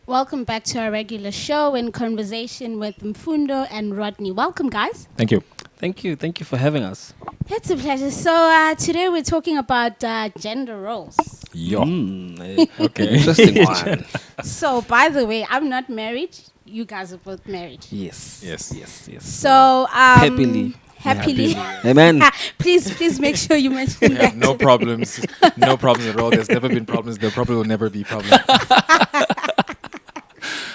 Welcome back to our regular show in conversation with Mfundo and Rodney. Welcome, guys. Thank you. Thank you. Thank you for having us. It's a pleasure. So today we're talking about gender roles. Yo. Okay. Interesting one. So, by the way, I'm not married. You guys are both married. Yes. Yes. So, Happily. Amen. please make sure you mention We that. have no problems. No problems at all. There's never been problems. There probably will never be problems.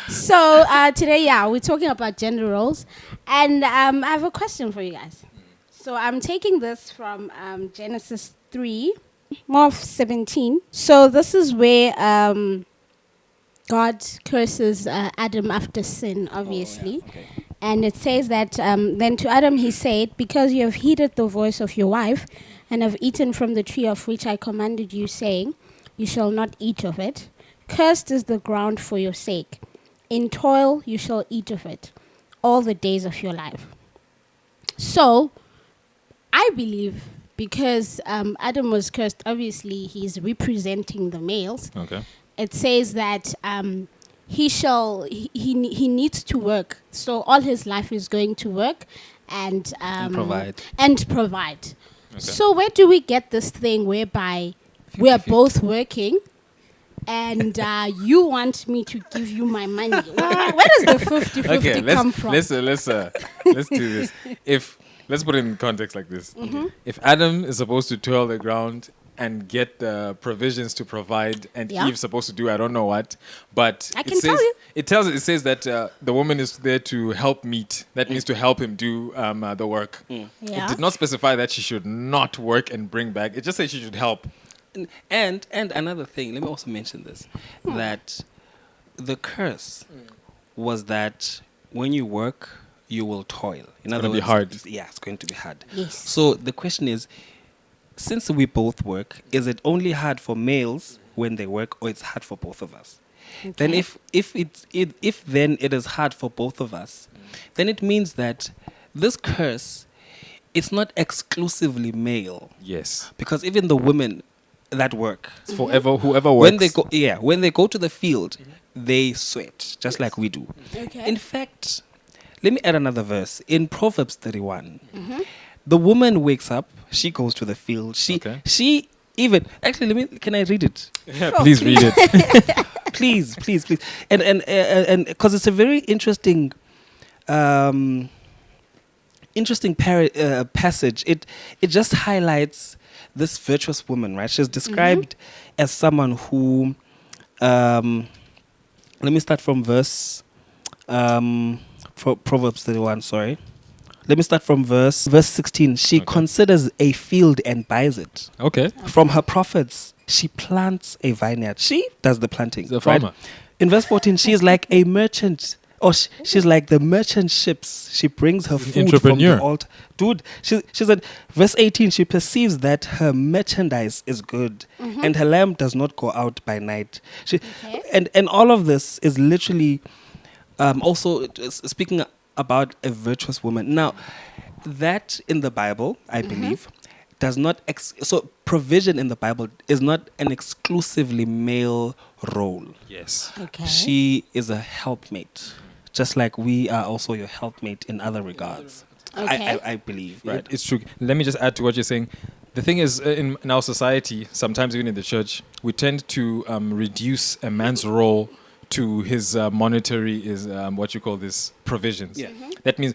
So today, we're talking about gender roles, and I have a question for you guys. So I'm taking this from Genesis 3, more of 17. So this is where God curses Adam after sin, obviously. Okay. And it says that then to Adam he said, because you have heeded the voice of your wife and have eaten from the tree of which I commanded you, saying, you shall not eat of it. Cursed is the ground for your sake. In toil you shall eat of it all the days of your life. So I believe because Adam was cursed, obviously he's representing the males. Okay. It says that he needs to work. So all his life is going to work and provide. Okay. Okay. So where do we get this thing whereby we are 50-50. both working and you want me to give you my money? Where does the 50-50 Okay. come from? Let's do this. Let's put it in context like this. If Adam is supposed to toil the ground and get the provisions to provide, and Yeah. Eve's supposed to do I don't know what, but I can tell you. It says that the woman is there to help meet. That means to help him do the work. Yeah. It did not specify that she should not work and bring back. It just said she should help. And another thing, let me also mention this, that the curse was that when you work, you will toil. In other gonna be words, hard. it's going to be hard. Yes. So the question is, since we both work, is it only hard for males when they work, or it's hard for both of us? Then Okay. if then it is hard for both of us, then it means that this curse, it's not exclusively male, Yes. because even the women that work, It's forever whoever works. when they go to the field, they sweat just like we do. Okay. In fact, let me add another verse in Proverbs 31. The woman wakes up, she goes to the field. She even actually can I read it? Yeah, please read it. please. And because it's a very interesting passage. It just highlights this virtuous woman, right? She's described as someone who let me start from verse Proverbs 31, sorry. Let me start from verse 16. She considers a field and buys it. Okay. From her profits, she plants a vineyard. She does the planting. She's a farmer. Right? In verse 14, she's like a merchant. Or she's like the merchant ships. She brings her She's an food from the entrepreneur. altar. Dude, she said, verse 18, she perceives that her merchandise is good and her lamp does not go out by night. And all of this is literally also speaking about a virtuous woman. Now, that in the Bible, I believe, does not... so provision in the Bible is not an exclusively male role. Yes. Okay. She is a helpmate, just like we are also your helpmate in other regards. Okay. I believe, Yeah, right? it's true. Let me just add to what you're saying. The thing is, in our society, sometimes even in the church, we tend to reduce a man's role to his monetary what you call this provisions. Yeah. That means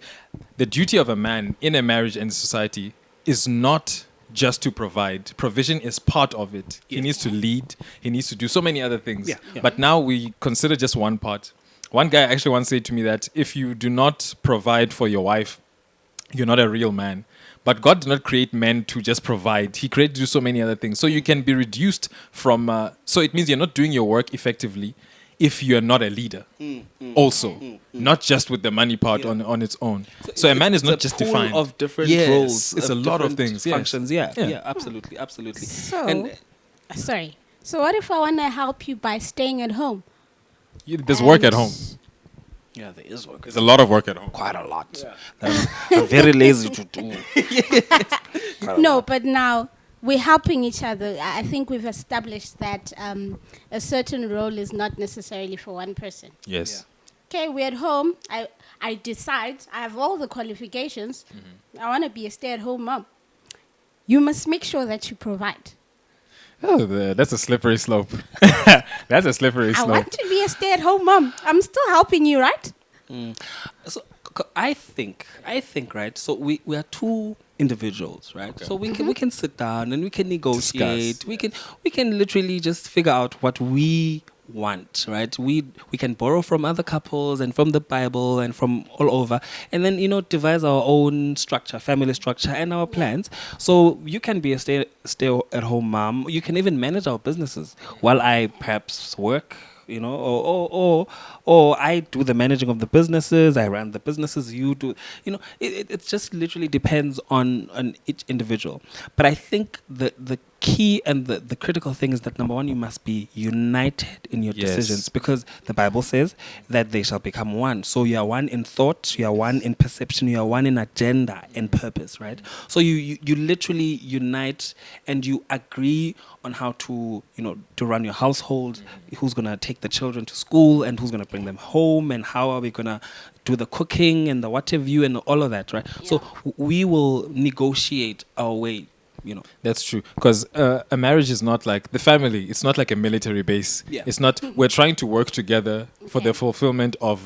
the duty of a man in a marriage and society is not just to provide. Provision is part of it. He needs to lead. He needs to do so many other things. Yeah. But now we consider just one part. One guy actually once said to me that if you do not provide for your wife, you're not a real man. But God did not create men to just provide. He created to do so many other things. So you can be reduced from... so it means you're not doing your work effectively if you're not a leader. Not just with the money part on its own. So a man is It's not a just pool defined. of different Yes, roles. it's a lot of different things, yes. Functions. Yeah, Yeah. absolutely. So, And sorry. So what if I want to help you by staying at home? There's work at And- home. yeah, there is work. There's a lot of work at home. Quite a lot. I'm very lazy to do. No, but now we're helping each other. I think we've established that a certain role is not necessarily for one person. Yes. Okay, we're at home. I decide, I have all the qualifications. I want to be a stay-at-home mom. You must make sure that you provide. Oh, that's a slippery slope. That's a slippery I slope. want to be a stay-at-home mom. I'm still helping you, right? So I think, right? So we are two individuals, right? Okay. So we can sit down and we can negotiate. Discuss. We can literally just figure out what we want, right? We can borrow from other couples and from the Bible and from all over, and then devise our own structure, family structure, and our plans. So you can be a stay-at-home mom. You can even manage our businesses while I perhaps work. Or I do the managing of the businesses. I run the businesses. You do. It just literally depends on each individual. But I think the key and the critical thing is that, number one, you must be united in your Yes. decisions, because the Bible says that they shall become one. So you are one in thought, you are one in perception, you are one in agenda and purpose, right? So you literally unite and you agree on how to run your household, who's going to take the children to school and who's going to bring them home, and how are we going to do the cooking and the what have you and all of that, right? So we will negotiate our way. That's true. Because a marriage is not like the family. It's not like a military base. Yeah. It's not. We're trying to work together for the fulfillment of,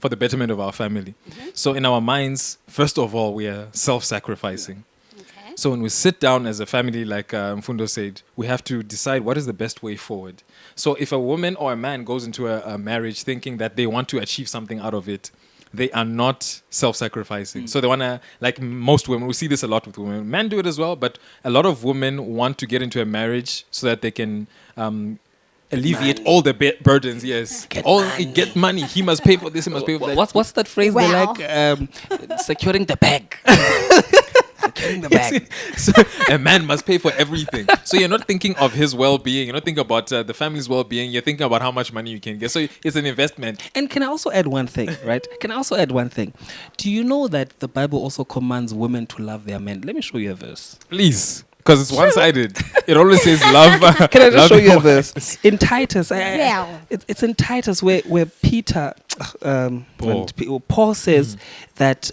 for the betterment of our family. So in our minds, first of all, we are self-sacrificing. Okay. So when we sit down as a family, like Mfundo said, we have to decide what is the best way forward. So if a woman or a man goes into a marriage thinking that they want to achieve something out of it, they are not self-sacrificing. So they want to, like most women, we see this a lot with women. Men do it as well, but a lot of women want to get into a marriage so that they can alleviate all the burdens. Yes. Get money. He must pay for this, he must pay for that. What's that phrase they Wow. like? Securing the bag. Securing the bag. So a man must pay for everything. So you're not thinking of his well-being. You're not thinking about the family's well-being. You're thinking about how much money you can get. So it's an investment. And can I also add one thing, right? Do you know that the Bible also commands women to love their men? Let me show you a verse. Please. Because it's one-sided. It always says love. Can I just love show you a your verse? wives. In Titus, Well. it's in Titus where Peter, Paul says that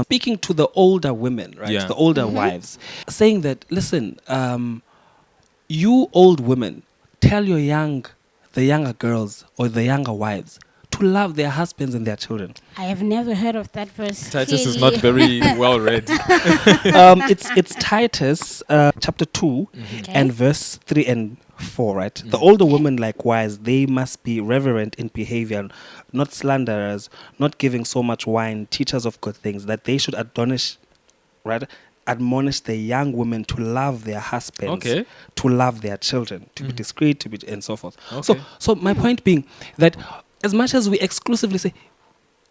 speaking to the older women, right, Yeah. the older wives, saying that, listen, you old women, tell the younger girls or the younger wives to love their husbands and their children. I have never heard of that verse. Titus is Clearly. not very well read. It's Titus chapter 2 Okay. and verse 3 and 4, right? The older women likewise, they must be reverent in behavior, not slanderers, not giving so much wine, teachers of good things, that they should admonish the young women to love their husbands, Okay. to love their children, to be discreet, and so forth. Okay. So my point being that as much as we exclusively say,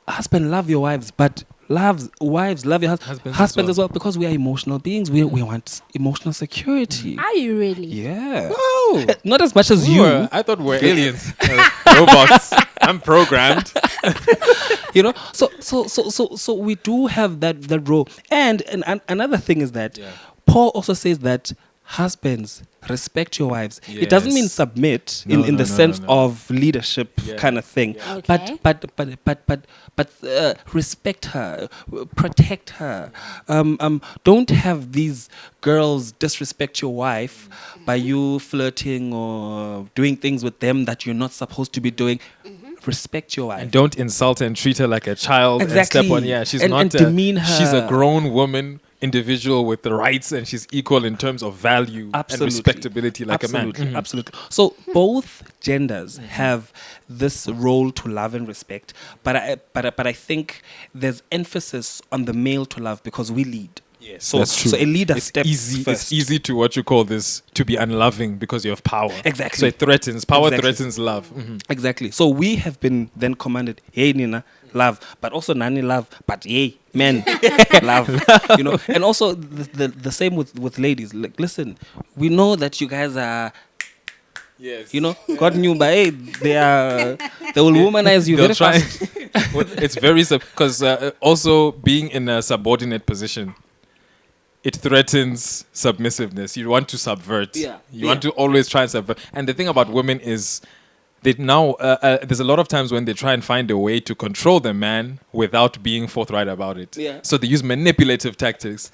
husband, love your wives, but wives, love your husbands as well, because we are emotional beings. We want emotional security. Are you really? Yeah. Oh. Not as much as you. I thought we're aliens. Robots. I'm programmed. So we do have that role. And another thing is that Paul also says that husbands, respect your wives. It doesn't mean Yes. submit No, in no, the no, sense no, no. of leadership kind of thing. Yeah. Okay. But respect her, protect her. Don't have these girls disrespect your wife by you flirting or doing things with them that you're not supposed to be doing. Respect your wife. And don't insult her and treat her like a child Exactly. and step on. Yeah, she's And not. demean She's a her. grown woman, individual with the rights, and she's equal in terms of value and respectability, like Absolutely. a man. Absolutely. So both genders have this role to love and respect, but I think there's emphasis on the male to love because we lead. Yes, So that's true. So a leader It's steps easy. first. It's easy to what you call this to be unloving because you have power. Exactly. So it threatens. Power Exactly. threatens love. Exactly. So we have been then commanded, hey Nina, love, but also Nani love, but hey men, love. And also the same with ladies. Like, listen, we know that you guys are, Yes. God knew, but hey, they will womanize you They'll very try. fast. It's very because also being in a subordinate position. it threatens submissiveness. You want to subvert. Yeah. You want to always try and subvert. And the thing about women is they now there's a lot of times when they try and find a way to control the man without being forthright about it. Yeah. So they use manipulative tactics.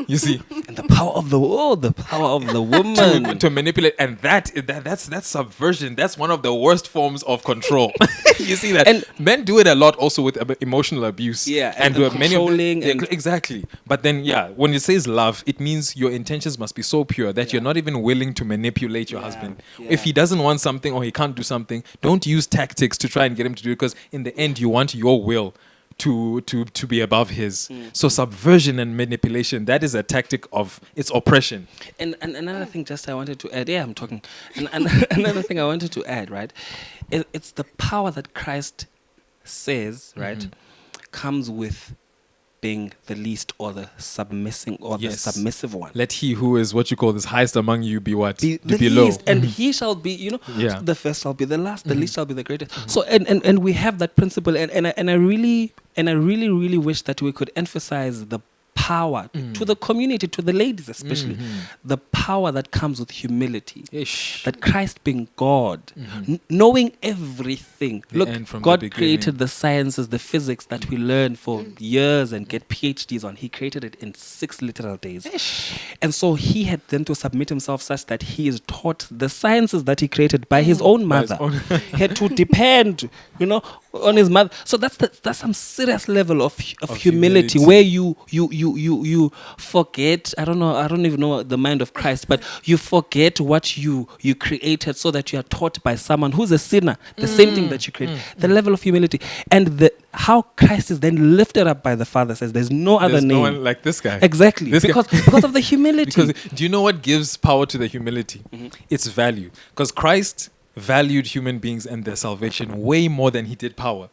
You see, And the power of the power of the woman. to manipulate, and that's subversion. That's one of the worst forms of control. You see that, And- men do it a lot also with emotional abuse. Yeah, and and many of controlling them, and- exactly. But then, yeah, when it says love, it means your intentions must be so pure that you're not even willing to manipulate your husband. yeah. If he doesn't want something or he can't do something, don't use tactics to try and get him to do it, because in the end, you want your will to be above his. So subversion and manipulation, that is a tactic of its oppression. And another thing, just I wanted to add. Yeah, I'm talking. And another thing I wanted to add, right? It's the power that Christ says, right, comes with being the least or the submissing or Yes. the submissive one. Let he who is what you call this highest among you be what? Be Be the below. least, and he shall be, Yeah. the first shall be the last, the least shall be the greatest. So and we have that principle, and I really really wish that we could emphasize the power to the community, to the ladies especially, the power that comes with humility. Ish. That Christ being God, knowing everything. The Look, end from the God beginning. created the sciences, the physics that we learn for years and get PhDs on. He created it in 6 literal days. And so he had then to submit himself such that he is taught the sciences that he created by his own By his mother. own- He had to depend, on his mother. So that's some serious level of humility, humility. where you forget. I don't even know the mind of Christ, but you forget what you created, so that you are taught by someone who's a sinner the same thing that you created. The level of humility, and how Christ is then lifted up by the Father, says there's no other There's name. no one like this guy. Exactly, This guy- because of the humility. Because do you know what gives power to the humility? It's value. Because Christ valued human beings and their salvation way more than he did power.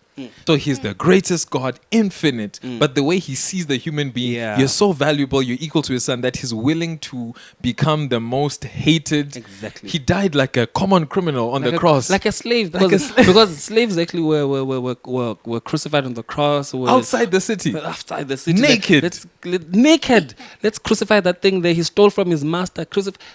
So he's the greatest God, infinite. But the way he sees the human being, Yeah. you're so valuable, you're equal to his son, that he's willing to become the most hated. Exactly. He died like a common criminal on the cross. like a slave, Like a because, slave. because slaves actually were crucified on the cross. Were outside the city. outside the city, Naked. Naked. Let's crucify that thing that he stole from his master.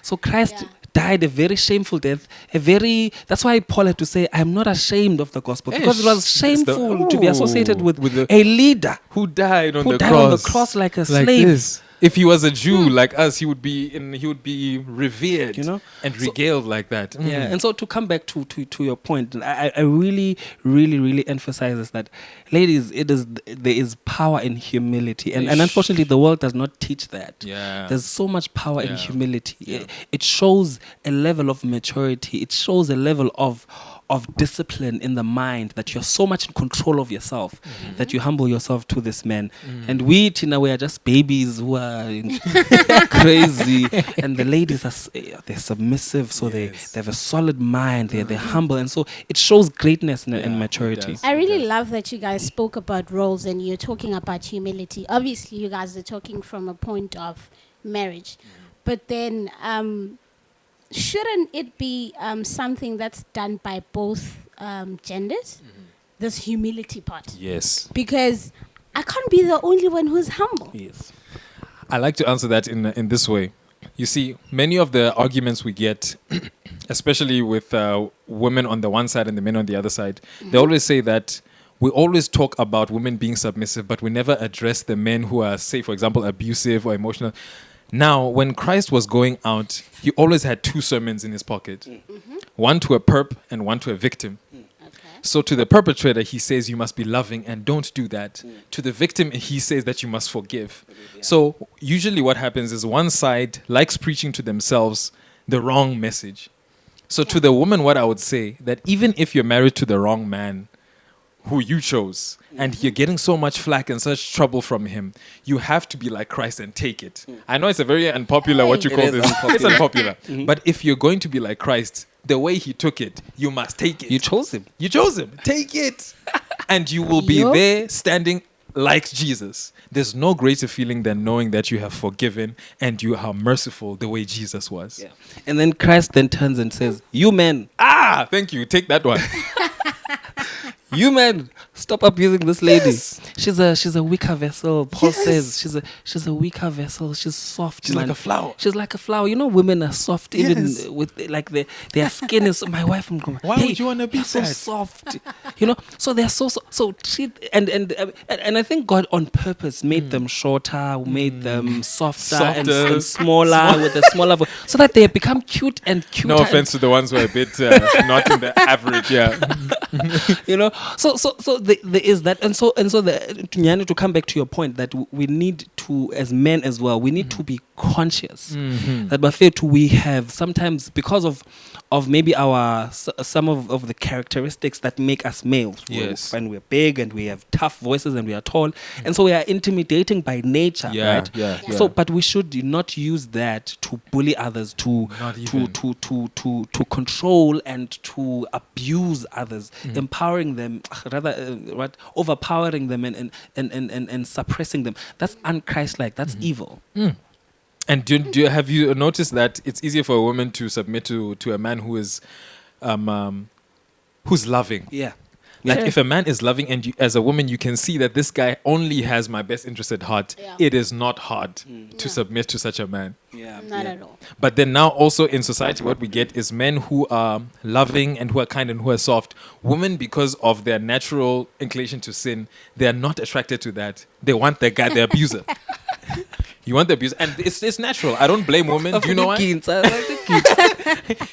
So Christ Yeah. died a very shameful death. That's why Paul had to say, "I'm not ashamed of the gospel," because it was Ish, that's the- shameful to be associated with the- a leader Who died on who the died cross? on the cross like a slave. This. If he was a Jew like us, he would be revered, and So- regaled like that. Yeah, and so to come back to your point, I really, really, really emphasize that, ladies, there is power in humility, and Ish. unfortunately, the world does not teach that. Yeah. There's so much power in Yeah. humility. Yeah. It shows a level of maturity. It shows a level of discipline in the mind, that you're so much in control of yourself that you humble yourself to this man. And we, Tina, we are just babies who are crazy, and the ladies they're submissive, so they have a solid mind. They're humble, and so it shows greatness and it maturity. does. I really love that you guys spoke about roles and you're talking about humility. Obviously, you guys are talking from a point of marriage. But then, shouldn't it be something that's done by both genders? This humility part. Yes. Because I can't be the only one who's humble. Yes. I like to answer that in this way. You see, many of the arguments we get, especially with women on the one side and the men on the other side, they always say that we always talk about women being submissive, but we never address the men who are, say, for example, abusive or emotional. Now, when Christ was going out, he always had 2 sermons in his pocket. One to a perp and one to a victim. So to the perpetrator, he says you must be loving and don't do that. To the victim, he says that you must forgive. So usually what happens is one side likes preaching to themselves the wrong message. So to the woman, what I would say, that even if you're married to the wrong man who you chose, and you're getting so much flack and such trouble from him, you have to be like Christ and take it. I know it's a very unpopular, what you It call is this. It's unpopular. But if you're going to be like Christ, the way he took it, you must take it. You chose him. You chose him. Take it. And you will be Yup. there standing like Jesus. There's no greater feeling than knowing that you have forgiven and you are merciful the way Jesus was. Yeah. And then Christ then turns and says, "You men, Thank you. Take that one. you men, stop abusing this lady." Yes. she's a weaker vessel. Paul says she's a weaker vessel. She's soft. She's like a flower. She's like a flower. You know, women are soft even Yes. with like their skin is. My wife, I'm going. Why hey, would you wanna be you're so that?" soft? You know, so they're so treat and I think God on purpose made them shorter, made them softer and Softer. smaller with a smaller voice, so that they become cute and cuter. No offense to the ones who are a bit not in the average. Yeah. You know, so there is that, and so Nyani, to come back to your point that we need to, as men as well, we need to be conscious that Bafetu, we have sometimes, because of maybe our some of the characteristics that make us males. Yes. When we're big and we have tough voices and we are tall, and so we are intimidating by nature, Yeah, right? yeah, yeah. So, but we should not use that to bully others, to Not even. to control and to abuse others, empowering them, rather overpowering them and suppressing them. That's unchristlike. That's evil. And have you noticed that it's easier for a woman to submit to a man who is who's loving? Yeah. Like Sure. if a man is loving and you, as a woman, you can see that this guy only has my best interest at heart. Yeah. It is not hard to Yeah. submit to such a man. Yeah. Not at all. But then now also in society, what we get is men who are loving and who are kind and who are soft. Women, because of their natural inclination to sin, they are not attracted to that. They want the guy, the abuser. You want the abuser, and it's natural. I don't blame women. Do you know why?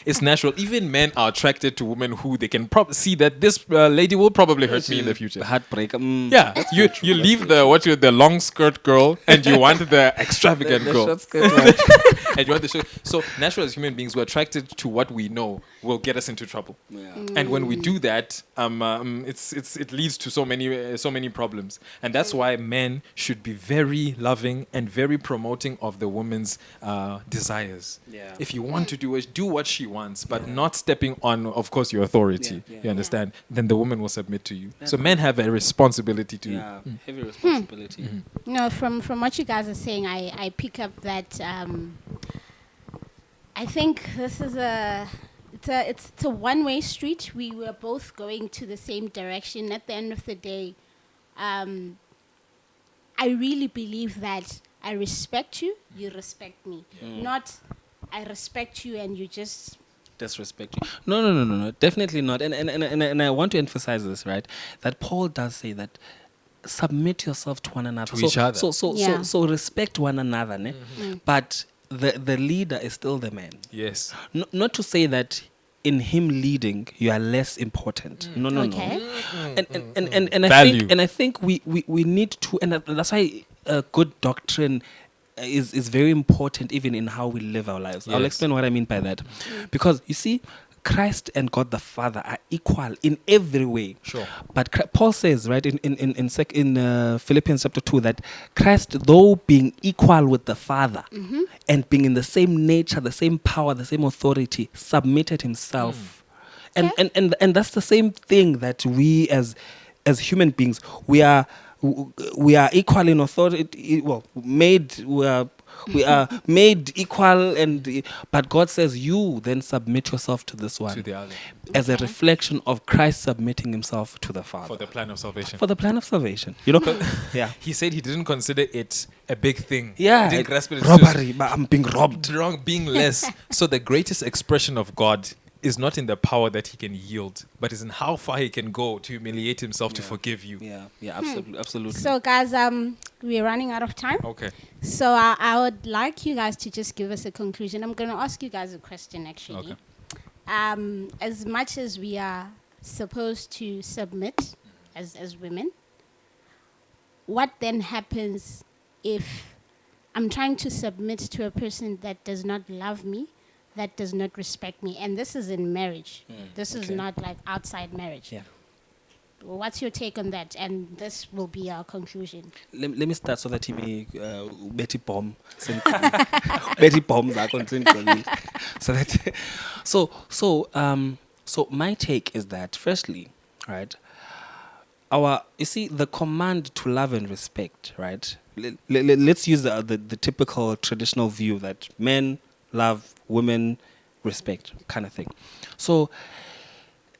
It's natural. Even men are attracted to women who they can see that this lady will probably hurt me in the future. Heartbreak. Yeah, you leave the long skirt girl and you want the extravagant girl. And you want the short. So natural as human beings, we're attracted to what we know will get us into trouble. And when we do that, it leads to so many problems. And that's why men should be very loving and very promoting of the woman's desires. Yeah. If you want to do it, do what she wants, but not stepping on, of course, your authority. Yeah, yeah. You understand? Then the woman will submit to you. So men have a responsibility to. Yeah. Heavy responsibility. No, from what you guys are saying, I pick up that I think this is it's a one-way street. We were both going to the same direction. At the end of the day, I really believe that I respect you, you respect me. Not I respect you and you just Disrespect you. No. Definitely not. And I want to emphasize this, right? That Paul does say that submit yourself to one another. To each other. Yeah. So respect one another, ne? But the leader is still the man. Yes. Not to say that in him leading you are less important. No. okay. And I think we need to, and that's why good doctrine is very important even in how we live our lives. I'll Yes. explain what I mean by that. Because you see, Christ and God the Father are equal in every way. Sure. But Paul says, right, in Philippians chapter 2, that Christ, though being equal with the Father and being in the same nature, the same power, the same authority, submitted himself. And that's the same thing that we as human beings, we are equal in authority. Well, we are made equal, but God says you then submit yourself to this one To the other. as a reflection of Christ submitting himself to the Father For the plan of salvation. for the plan of salvation. You know, yeah, He said he didn't consider it a big thing. yeah, He didn't grasp it. It's robbery, but I'm being robbed. just wrong, being less. So the greatest expression of God is not in the power that he can yield, but is in how far he can go to humiliate himself to forgive you. Yeah, absolutely. So guys, we're running out of time. Okay. So I would like you guys to just give us a conclusion. I'm going to ask you guys a question actually. Okay. As much as we are supposed to submit as women, what then happens if I'm trying to submit to a person that does not love me, that does not respect me? And this is in marriage. This is okay. not like outside marriage. Yeah. What's your take on that? And this will be our conclusion. Let me start so that he may Betty bomb Betty bombs are content. So my take is that firstly, right, you see the command to love and respect, right? Let's use the typical traditional view that men love, women respect, kind of thing. So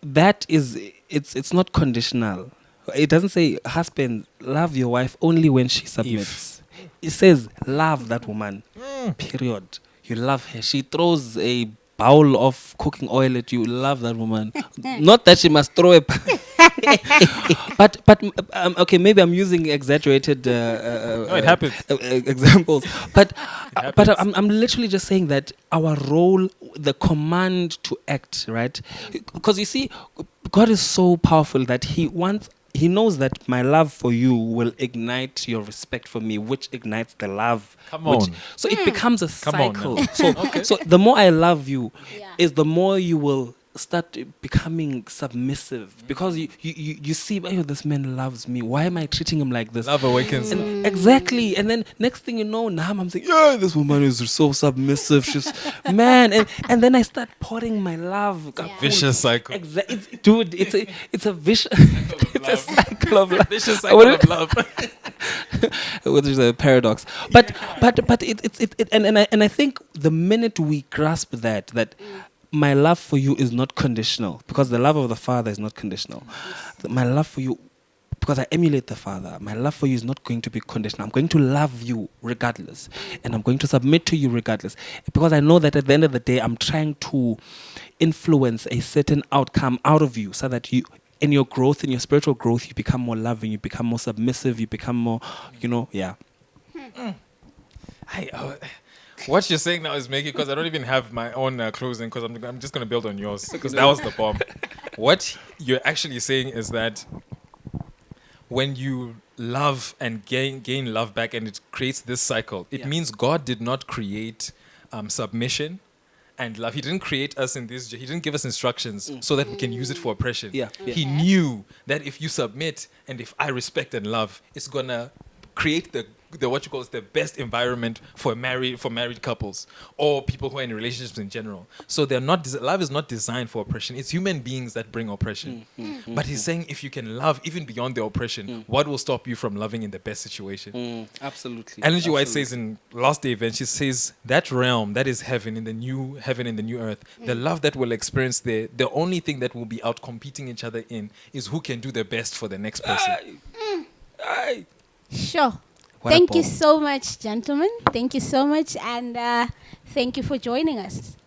that is it's not conditional, It doesn't say, husband, love your wife only when she submits. It says, love that woman. Period. You love her. She throws a bowl of cooking oil at you. Love that woman. Not that she must throw a. but okay, maybe I'm using exaggerated No, it happens. examples, but happens. I'm literally just saying that our role, the command to act, right? Because you see, God is so powerful that He knows that my love for you will ignite your respect for me, which ignites the love. Come which- on. So it becomes a Come on cycle. now. So the more I love you, Yeah. is the more you will start becoming submissive, because you see, oh, this man loves me. Why am I treating him like this? Love awakens. And exactly. And then next thing you know, now I'm saying, yeah, this woman is so submissive. She's man, and then I start pouring my love. Vicious cycle. Dude, it's a vicious it's a cycle of love. Vicious cycle of love. Which is a paradox. But and I think the minute we grasp that my love for you is not conditional, because the love of the Father is not conditional. My love for you, because I emulate the Father, my love for you is not going to be conditional. I'm going to love you regardless, and I'm going to submit to you regardless, because I know that at the end of the day, I'm trying to influence a certain outcome out of you, so that you, in your growth, in your spiritual growth, you become more loving, you become more submissive, you become more, yeah. What you're saying now is making, because I don't even have my own closing, because I'm just going to build on yours, because that was the bomb. What you're actually saying is that when you love and gain love back, and it creates this cycle, it means God did not create submission and love. He didn't create us in this. He didn't give us instructions so that we can use it for oppression. Yeah. He knew that if you submit and if I respect and love, it's gonna create the what you call is the best environment for married couples or people who are in relationships in general. So they're not love is not designed for oppression. It's human beings that bring oppression. But he's saying if you can love even beyond the oppression, what will stop you from loving in the best situation? Absolutely. Ellen G. White says in Last Day Event, she says that realm, that is heaven in the new earth, the love that we'll experience there, the only thing that will be out competing each other in is who can do the best for the next person. Sure. What a Thank you bomb. so much, gentlemen. Thank you so much, and thank you for joining us.